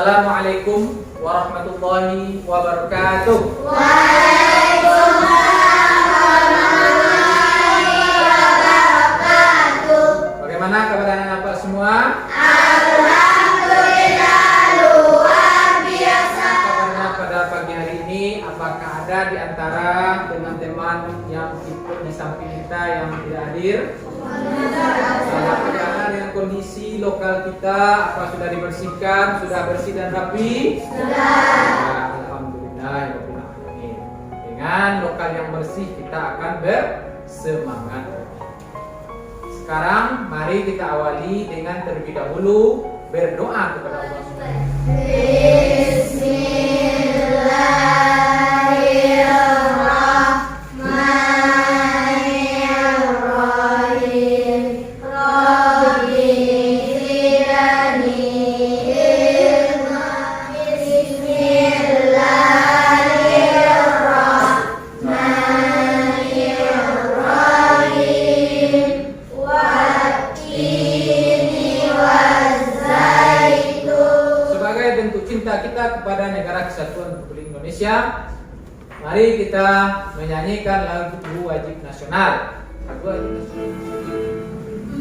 Assalamualaikum warahmatullahi wabarakatuh. Waalaikumsalam warahmatullahi wabarakatuh. Bagaimana kabar anak-anak semua? Alhamdulillah luar biasa. Kabarnya pada pagi hari ini, apakah ada di antara teman-teman yang ikut di samping kita yang tidak hadir? Bagaimana dengan kondisi lokal kita? Apa sudah dibersihkan? Sudah bersih dan rapi? Sudah. Alhamdulillah. Dengan lokal yang bersih kita akan bersemangat. Sekarang mari kita awali dengan terlebih dahulu berdoa kepada Allah Subhanahu wa kepada Negara Kesatuan Republik Indonesia. Mari kita menyanyikan lagu wajib nasional. Lagu wajib nasional.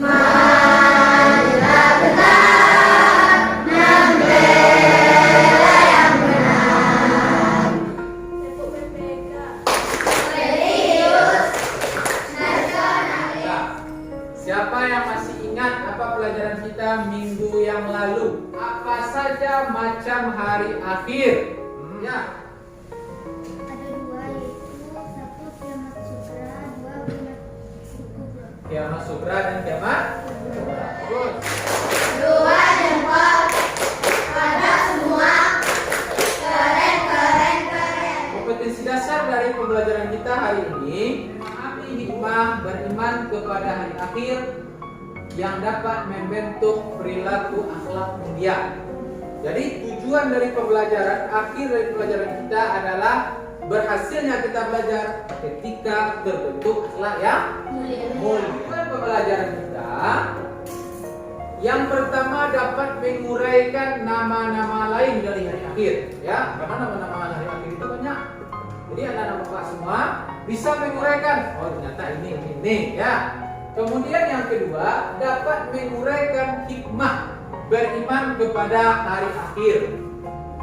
Marilah kita membela yang benar. Serius nasional. Siapa yang masih ingat apa pelajaran kita minggu yang lalu? Apa saja macam hari akhir? Ya. Ada dua, yaitu satu kiamat sugra, dua kiamat kubra. Kiamat sugra dan kiamat kubra. Good. Dua jempol pada semua. Keren. Kompetensi dasar dari pembelajaran kita hari ini memahami hikmah beriman kepada hari akhir yang dapat membentuk perilaku akhlak mulia. Jadi tujuan dari pembelajaran akhir dari pelajaran kita adalah berhasilnya kita belajar ketika terbentuk akhlak yang mulia. Pembelajaran kita yang pertama dapat menguraikan nama-nama lain dari hari akhir. Ya, karena nama-nama hari akhir itu banyak. Jadi anak-anak bapak semua bisa menguraikan. Oh ternyata ini ya. Kemudian yang kedua dapat menguraikan hikmah beriman kepada hari akhir.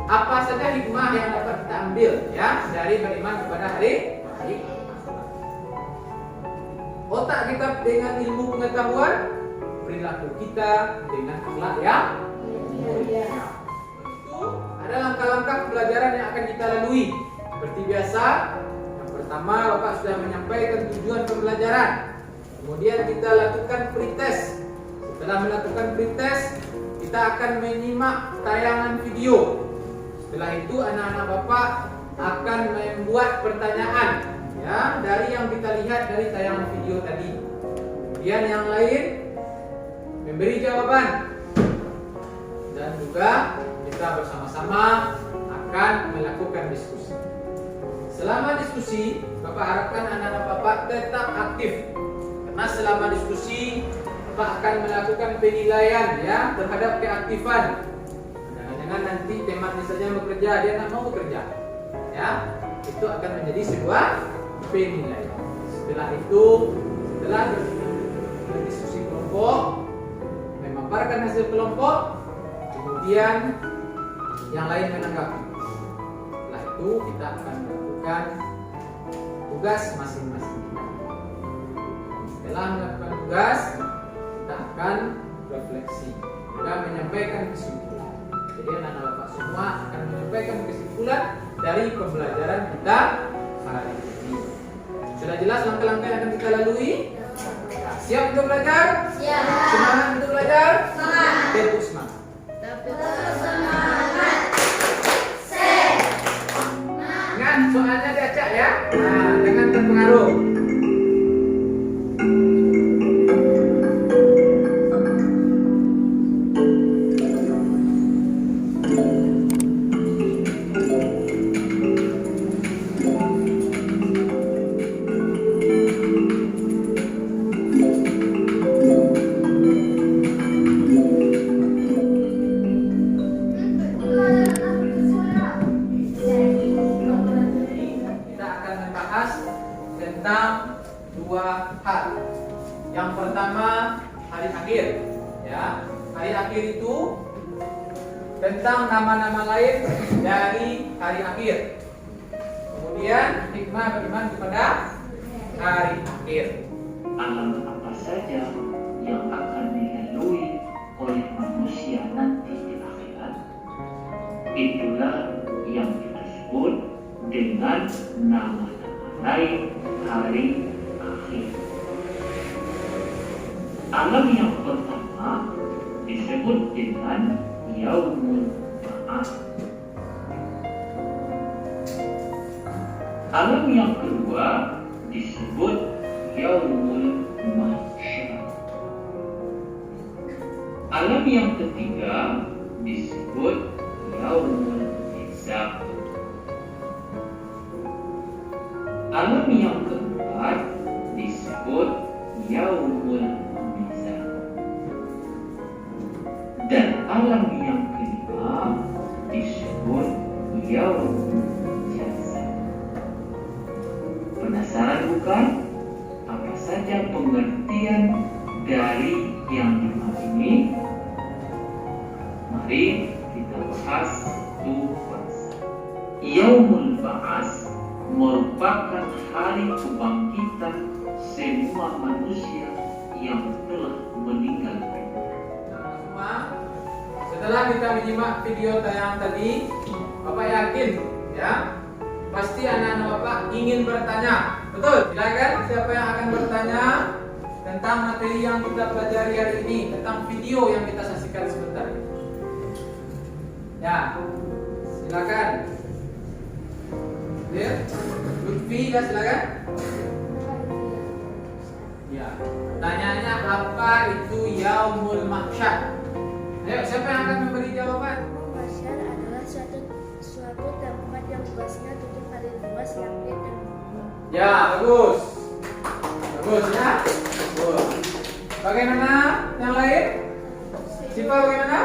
Apa saja hikmah yang dapat kita ambil ya dari beriman kepada hari akhir? Otak kita dengan ilmu pengetahuan, perilaku kita dengan akhlak yang mulia. Itu ada langkah-langkah pembelajaran yang akan kita lalui. Seperti biasa, yang pertama Bapak sudah menyampaikan tujuan pembelajaran. Kemudian kita lakukan pretest. Setelah melakukan pretest, kita akan menyimak tayangan video. Setelah itu anak-anak Bapak akan membuat pertanyaan ya dari yang kita lihat dari tayangan video tadi. Kemudian yang lain memberi jawaban. Dan juga kita bersama-sama akan melakukan diskusi. Selama diskusi, Bapak harapkan anak-anak Bapak tetap aktif. Karena selama diskusi Bapak akan melakukan penilaian ya terhadap keaktifan. Jangan-jangan nanti temannya saja bekerja, dia nggak mau bekerja. Ya, itu akan menjadi sebuah penilaian. Setelah itu, setelah berdiskusi kelompok, memaparkan hasil kelompok, kemudian yang lain menanggapi. Setelah itu kita akan melakukan tugas masing-masing. Setelah melakukan tugas, kita akan refleksi dan menyampaikan kesimpulan. Jadi anak-anak Bapak semua akan menyampaikan kesimpulan dari pembelajaran kita hari ini. Sudah jelas langkah-langkah yang akan kita lalui? Siap untuk belajar? Siap. Semangat untuk belajar? Semangat. Tetap semangat. Semangat. Ingat soalnya diacak ya. Nah, jangan terpengaruh. dua hal. Yang pertama hari akhir, ya. Hari akhir itu tentang nama-nama lain dari hari akhir. Kemudian hikmah beriman kepada hari akhir. Alam apa saja yang akan dilalui oleh manusia nanti di akhirat, itulah yang kita sebut dengan nama-nama lain hari akhir. Alam yang pertama disebut dengan Yaumul Ba'ats. Alam yang kedua disebut Yaumul Mahsyar. Alam yang ketiga disebut Yaumul Hisab. Alam yang keempat disebut Yaumul Mizan. Dan alam yang kelima disebut Yaumul Jazaa. Penasaran bukan? Apa saja pengertian dari yang lima ini? Mari kita bahas satu persatu. Yaumul Ba'ats merupakan hari kebangkitan semua manusia yang telah meninggal dunia. Semua, setelah kita menyimak video tayang tadi, Bapak yakin, ya, pasti anak-anak Bapak ingin bertanya. Betul? Silakan siapa yang akan bertanya tentang materi yang kita pelajari hari ini, tentang video yang kita saksikan sebentar ini. Ya, silakan. Ya, Lutfi, ya silakan. Ya, pertanyaannya apa itu Yaumul Mahsyar? Ayo, siapa yang akan memberi jawaban? Mahsyar adalah suatu tempat yang luasnya 7 kali luas langit dan bumi. Ya, bagus. Bagus ya. Bagus. Bagaimana yang lain? Siapa bagaimana?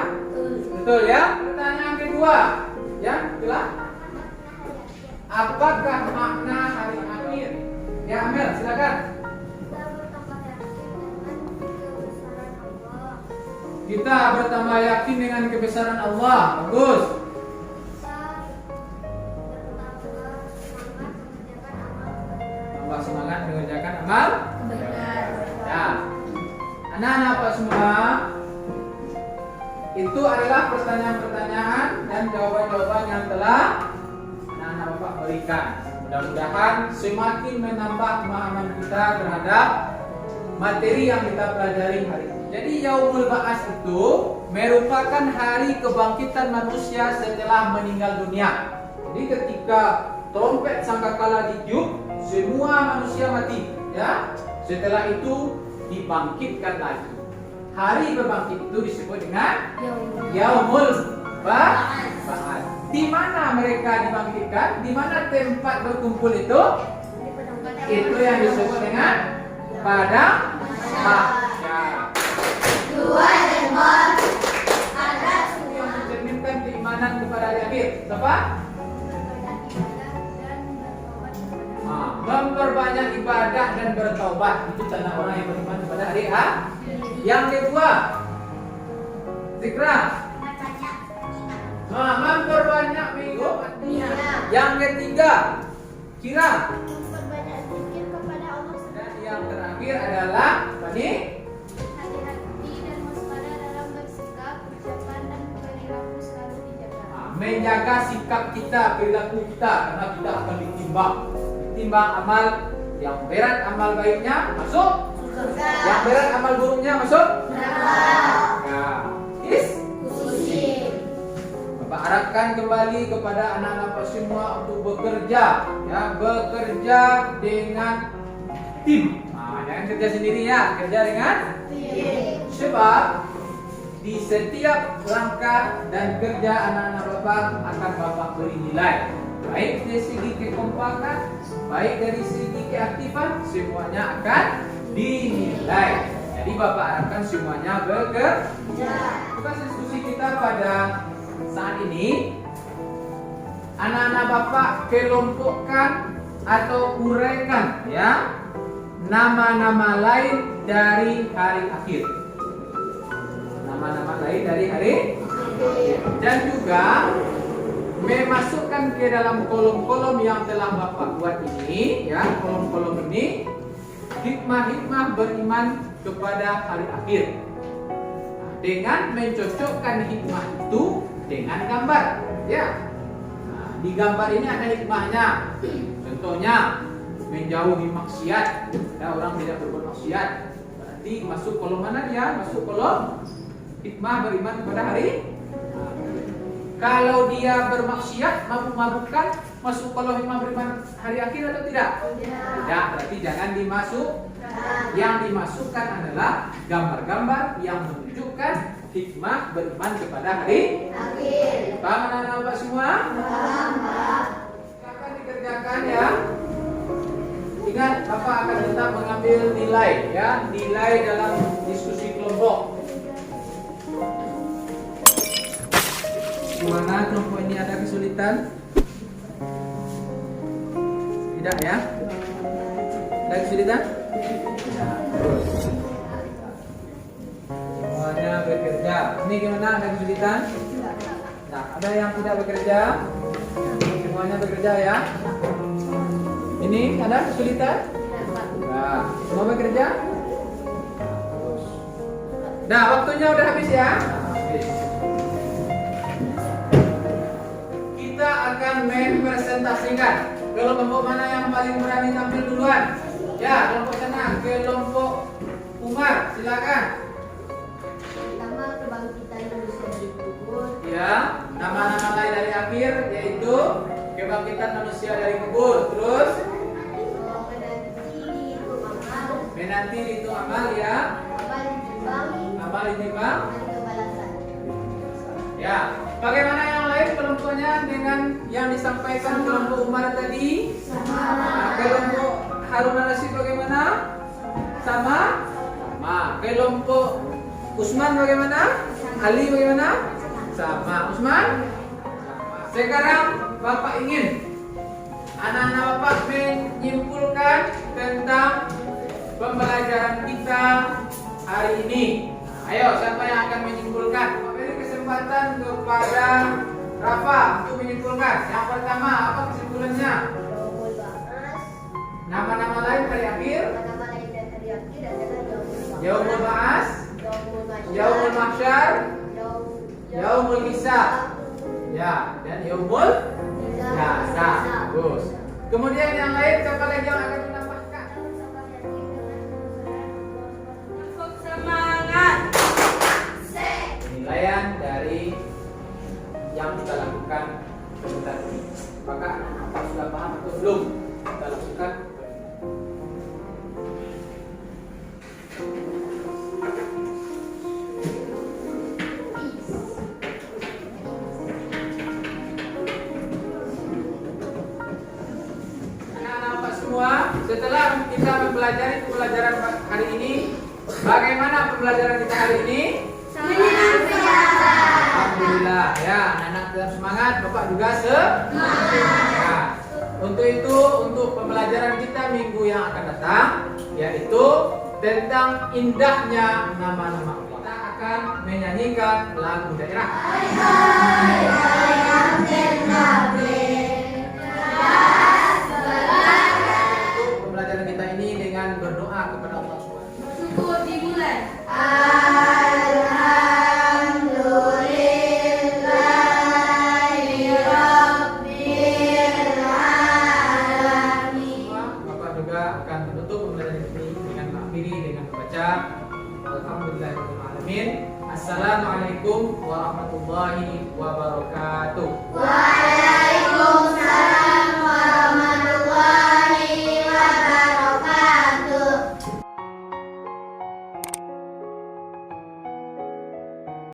Betul ya. Pertanyaan kedua. Ya, itulah. Apakah makna hari akhir? Ya, Amir, silakan. Kita bertambah yakin dengan kebesaran Allah. Kita bertambah yakin dengan kebesaran Allah. Bagus. Tambah semangat mengerjakan amal. Ya. Anak-anak apa semua? Itu adalah pertanyaan-pertanyaan dan jawaban-jawaban yang telah anak-anak Bapak berikan. Mudah-mudahan semakin menambah pemahaman kita terhadap materi yang kita pelajari hari ini. Jadi Yaumul Ba'ats itu merupakan hari kebangkitan manusia setelah meninggal dunia. Jadi ketika trompet sangkakala ditiup, semua manusia mati, ya. Setelah itu dibangkitkan lagi. Hari berbangkit itu disebut dengan Yaumul Ba'ats. Di mana mereka dibangkitkan? Di mana tempat berkumpul itu? Itu yang disebut dengan padang mahsyar. Dua jempol. Ada Yang mencerminkan keimanan kepada hari akhir. Siapa? Memperbanyak ibadah dan bertaubat. Itu tanda orang yang beriman kepada hari akhir. Yang kedua, zikra. Memperbanyak minggu. Yang ketiga, kira. memperbanyak zikir kepada Allah Dan yang terakhir adalah apa nih? hati-hati dan waspada dalam bersikap, ucapan dan perilaku selalu dijaga. Menjaga sikap kita, perilaku kita, karena kita akan ditimbang amal yang berat, amal baiknya masuk surga. yang berat, amal buruknya masuk Neraka. ya. Is Pusing. Bapak harapkan kembali kepada anak-anak semua untuk bekerja, ya, bekerja dengan tim. Jangan kerja sendiri ya, kerja dengan sebab di setiap langkah dan kerja anak-anak Bapak akan Bapak beri nilai. Baik dari segi kekompakan, baik dari segi keaktifan, semuanya akan dinilai. Jadi Bapak harapkan semuanya bekerja. Tugas diskusi kita pada saat ini, anak-anak Bapak kelompokkan atau uraikan, ya, nama-nama lain dari hari akhir. Nama-nama lain dari hari akhir. Dan juga memasukkan ke dalam kolom-kolom yang telah Bapak buat ini, ya, kolom-kolom ini hikmah-hikmah beriman kepada hari akhir. Nah, dengan mencocokkan hikmah itu dengan gambar, ya. Nah, di gambar ini ada hikmahnya. Contohnya menjauhi maksiat, ya, orang tidak berbuat maksiat. Berarti masuk kolom mana dia? Masuk kolom hikmah beriman kepada hari. Kalau dia bermaksiat, mabuk-mabukan, masuk kolom hikmah beriman hari akhir atau tidak? Tidak, berarti jangan dimasuk. Yang dimasukkan adalah gambar-gambar yang menunjukkan hikmah beriman kepada hari akhir. Paham anak-anak Bapak semua? Paham. Akan dikerjakan, ya. Ingat, Bapak akan tetap mengambil nilai, ya, nilai dalam diskusi kelompok. Gimana kelompok ini, ada kesulitan? Tidak, ya? Ada kesulitan? Ya, terus. Semuanya bekerja. Ini gimana? Ada kesulitan? Nah, ada yang tidak bekerja? Semuanya bekerja, ya? Ini ada kesulitan? Nah, semua bekerja? Terus. Nah, waktunya udah habis, ya? Habis. Kita akan mempresentasikan kelompok mana yang paling berani tampil duluan. Ya, kelompok sana, kelompok Umar, silakan. Pertama, kebangkitan manusia dari kubur. Ya, nama-nama lain dari akhir yaitu kebangkitan manusia dari kubur. Terus menanti itu amal, ya. Amal ditimbang. Ya, bagaimana yang lain kelompoknya dengan yang disampaikan kelompok Umar tadi? Nah, kelompok Harun al-Rashid bagaimana? Sama? Sama. Kelompok Utsman bagaimana? Ali bagaimana? Sama. Utsman? Sama. Sekarang Bapak ingin anak-anak Bapak menyimpulkan tentang pembelajaran kita hari ini. Ayo, siapa yang akan menyimpulkan? Beri kesempatan kepada Rafa untuk menyimpulkan. Yang pertama, apa kesimpulannya? Nama-nama lain hari akhir. Yaumul Ba'as, Yaumul Mahsyar, Yaumul Hisab. Ya, dan Yaumul Jazaa. Bagus. Kemudian yang lain siapa lagi yang akan menambahkan? Semangat. Penilaian dari yang kita lakukan sebentar ini. Apakah apa sudah paham atau belum? Kita lakukan. Anak-anak semua, setelah kita mempelajari pembelajaran hari ini, bagaimana pembelajaran kita hari ini? Alhamdulillah, ya, anak-anak tetap semangat, Bapak juga semangat. Ya. Untuk itu, untuk pembelajaran kita minggu yang akan datang, yaitu tentang indahnya nama-nama Allah. Kita akan menyanyikan lagu daerah. Untuk pembelajaran kita ini dengan berdoa kepada Allah SWT. Syukur dimulai. Bapak juga akan menutup pembelajaran ini dengan mengakhiri dengan membaca Alhamdulillahirrahmanirrahim. Assalamualaikum warahmatullahi wabarakatuh. Waalaikumsalam.